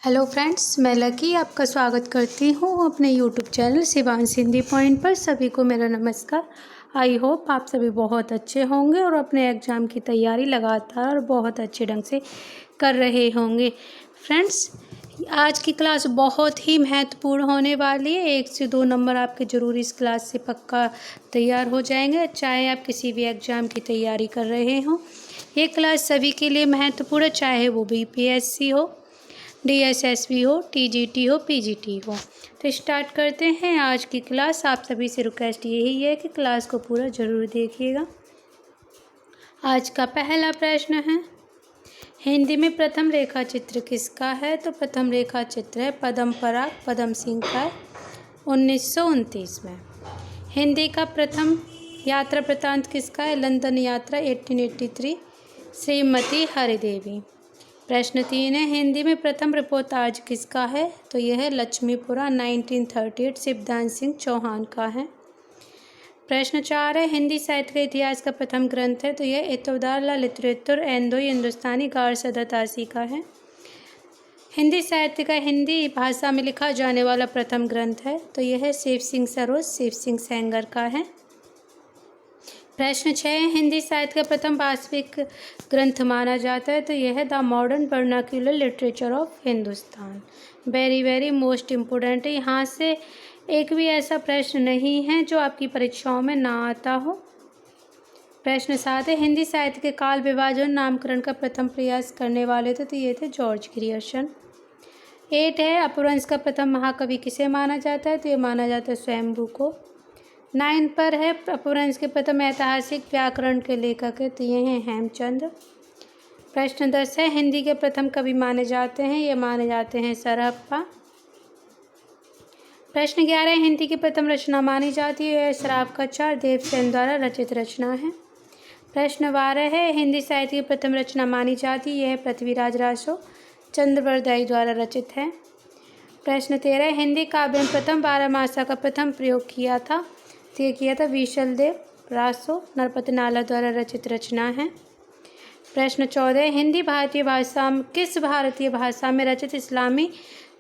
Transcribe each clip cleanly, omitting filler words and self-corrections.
Hello friends, मैं lucky आपका स्वागत करती हूँ अपने YouTube channel Shivansh Hindi point पर। सभी को मेरा नमस्कार। आई होप आप सभी बहुत अच्छे होंगे और अपने एग्ज़ाम की तैयारी लगातार बहुत अच्छे ढंग से कर रहे होंगे। फ्रेंड्स, आज की क्लास बहुत ही महत्वपूर्ण होने वाली है। 1 से 2 नंबर आपके ज़रूर इस क्लास से पक्का तैयार हो जाएंगे, चाहे आप किसी भी एग्ज़ाम की तैयारी कर रहे हों। ये क्लास सभी के लिए महत्वपूर्ण है, चाहे वो BPSC हो, DSSB हो, TGT हो, PGT हो। तो स्टार्ट करते हैं आज की क्लास। आप सभी से रिक्वेस्ट यही है कि क्लास को पूरा ज़रूर देखिएगा। आज का पहला प्रश्न है, हिंदी में प्रथम रेखा चित्र किसका है? तो प्रथम रेखा चित्र है पद्म पराग पद्म सिंह का 1929 में। हिंदी का प्रथम यात्रा वृत्तांत किसका है? लंदन यात्रा 1883, श्रीमती हरिदेवी। प्रश्न 3 है, हिंदी में प्रथम रिपोर्टाज किसका है? तो यह है लक्ष्मीपुरा 1938, शिवदान सिंह चौहान का है। प्रश्न 4 है, हिंदी साहित्य का इतिहास का प्रथम ग्रंथ है? तो यह इतवार ला लिटरेचर एंड दो हिंदुस्तानी गार सदतासी का है। हिंदी साहित्य का हिंदी भाषा में लिखा जाने वाला प्रथम ग्रंथ है? तो यह है शिव सिंह सरोज शिव सिंह सेंगर का है। प्रश्न 6, हिंदी साहित्य का प्रथम वास्तविक ग्रंथ माना जाता है? तो यह है the modern vernacular literature of Hindustan. Very very most important है। यहाँ से एक भी ऐसा प्रश्न नहीं है जो आपकी परीक्षाओं में ना आता हो। प्रश्न 7 है, हिंदी साहित्य के काल विभाजन नामकरण का प्रथम प्रयास करने वाले थे? तो ये थे जॉर्ज ग्रियर्सन। 8 है, अपभ्रंश का प्रथम महाकवि किसे माना जाता है? तो ये माना जाता है स्वयंभू को। 9 पर है, अपभ्रंश के प्रथम ऐतिहासिक व्याकरण के लेखक है? तो ये हैं हेमचंद। प्रश्न 10 है, हिंदी के प्रथम कवि माने जाते हैं? ये माने जाते हैं सरहप्पा। प्रश्न 11 है, हिंदी की प्रथम रचना मानी जाती है? श्राप का चार देवसेन द्वारा रचित रचना है। प्रश्न 12 है, हिंदी साहित्य की प्रथम रचना मानी जाती है? यह पृथ्वीराज रासो चंद्रवरदाई द्वारा रचित है। प्रश्न 13 है, हिंदी काव्य में प्रथम बारहमासा का प्रथम प्रयोग किया था? तो ये किया था विशल देव रासो नरपति नाला द्वारा रचित रचना है। प्रश्न 14, हिंदी भारतीय भाषा किस भारतीय भाषा में रचित इस्लामी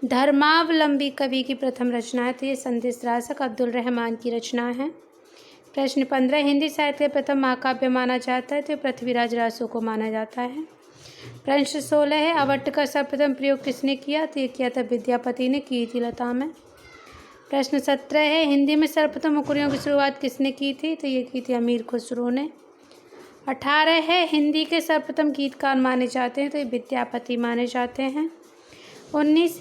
धर्मावलंबी कवि की प्रथम रचना है? तो ये संदेश रासक अब्दुल रहमान की रचना है। प्रश्न 15, हिंदी साहित्य का प्रथम महाकाव्य माना जाता है? तो पृथ्वीराज रासो को माना जाता है। प्रश्न 16 है, अवट्ट का सर्वप्रथम प्रयोग किसने किया? तो ये किया था विद्यापति ने कीर्तिलता में। प्रश्न 17 है, हिंदी में सर्वप्रथम मुकुरियों की शुरुआत किसने की थी? तो ये की थी अमीर खुसरो ने। 18 है, हिंदी के सर्वप्रथम गीतकार माने जाते हैं? तो ये विद्यापति माने जाते हैं। 19,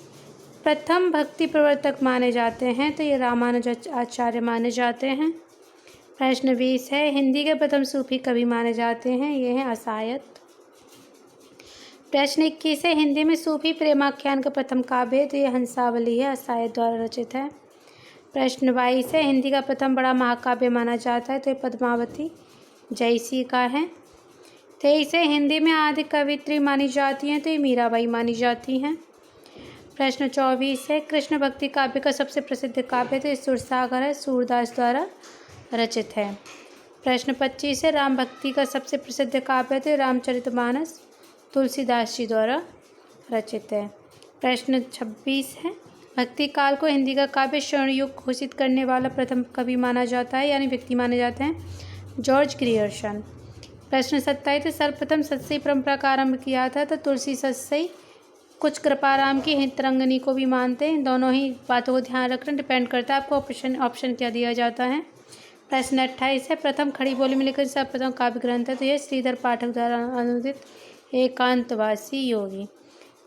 प्रथम भक्ति प्रवर्तक माने जाते हैं? तो ये रामानुजाचार्य माने जाते हैं। प्रश्न 20 है, हिंदी के प्रथम सूफी कवि माने जाते हैं? ये हैं असायत। प्रश्न 21 है, हिंदी में सूफी प्रेमाख्यान का प्रथम काव्य? तो ये हंसावली है, असायत द्वारा रचित है। प्रश्न 22 है, हिंदी का प्रथम बड़ा महाकाव्य माना जाता है? तो ये पद्मावती जयसी का है। 23 है, हिंदी में आदि कवित्री मानी जाती हैं? तो ये मीराबाई मानी जाती हैं। प्रश्न 24 है, कृष्ण भक्ति काव्य का सबसे प्रसिद्ध काव्य? तो ये सुरसागर है, सूरदास द्वारा रचित है। प्रश्न 25 है, राम भक्ति का सबसे प्रसिद्ध काव्य? तो रामचरितमानस तुलसीदास जी द्वारा रचित है। प्रश्न 26 है, भक्ति काल को हिंदी का काव्य स्वर्णयुग घोषित करने वाला प्रथम कवि माना जाता है यानी व्यक्ति माने जाते हैं? George Grierson. प्रश्न 27 है, सर्वप्रथम सत्सई परंपरा का आरंभ किया था? तो तुलसी सत्सई, कुछ कृपाराम की हितरंगनी को भी मानते हैं। दोनों ही बातों को ध्यान रखना, डिपेंड करता है आपको ऑप्शन क्या दिया जाता है। प्रश्न 28 है, प्रथम खड़ी बोली में लिखित सर्वप्रथम काव्य ग्रंथ है? तो यह श्रीधर पाठक द्वारा अनुदित एकांतवासी योगी।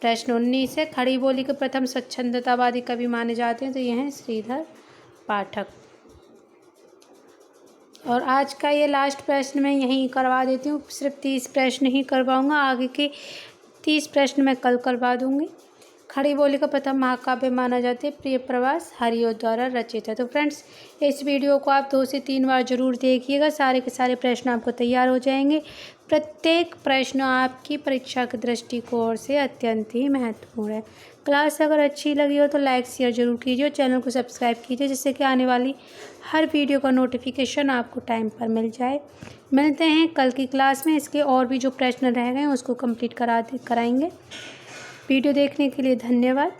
प्रश्न 19 है, खड़ी बोली के प्रथम स्वच्छंदतावादी कवि माने जाते हैं? तो ये हैं श्रीधर पाठक। और आज का ये लास्ट प्रश्न मैं यहीं करवा देती हूँ, सिर्फ 30 प्रश्न ही करवाऊँगा, आगे के 30 प्रश्न मैं कल करवा दूँगी। खड़ी बोली का प्रथम महाकाव्य माना जाता है? प्रिय प्रवास हरिओ द्वारा रचित है। तो फ्रेंड्स, इस वीडियो को आप 2 से 3 बार जरूर देखिएगा, सारे के सारे प्रश्न आपको तैयार हो जाएंगे। प्रत्येक प्रश्न आपकी परीक्षा के दृष्टिकोण से अत्यंत ही महत्वपूर्ण है। क्लास अगर अच्छी लगी हो तो लाइक शेयर जरूर कीजिए और चैनल को सब्सक्राइब कीजिए, जिससे कि आने वाली हर वीडियो का नोटिफिकेशन आपको टाइम पर मिल जाए। मिलते हैं कल की क्लास में, इसके और भी जो प्रश्न रह गए हैं उसको कंप्लीट कराएंगे। वीडियो देखने के लिए धन्यवाद।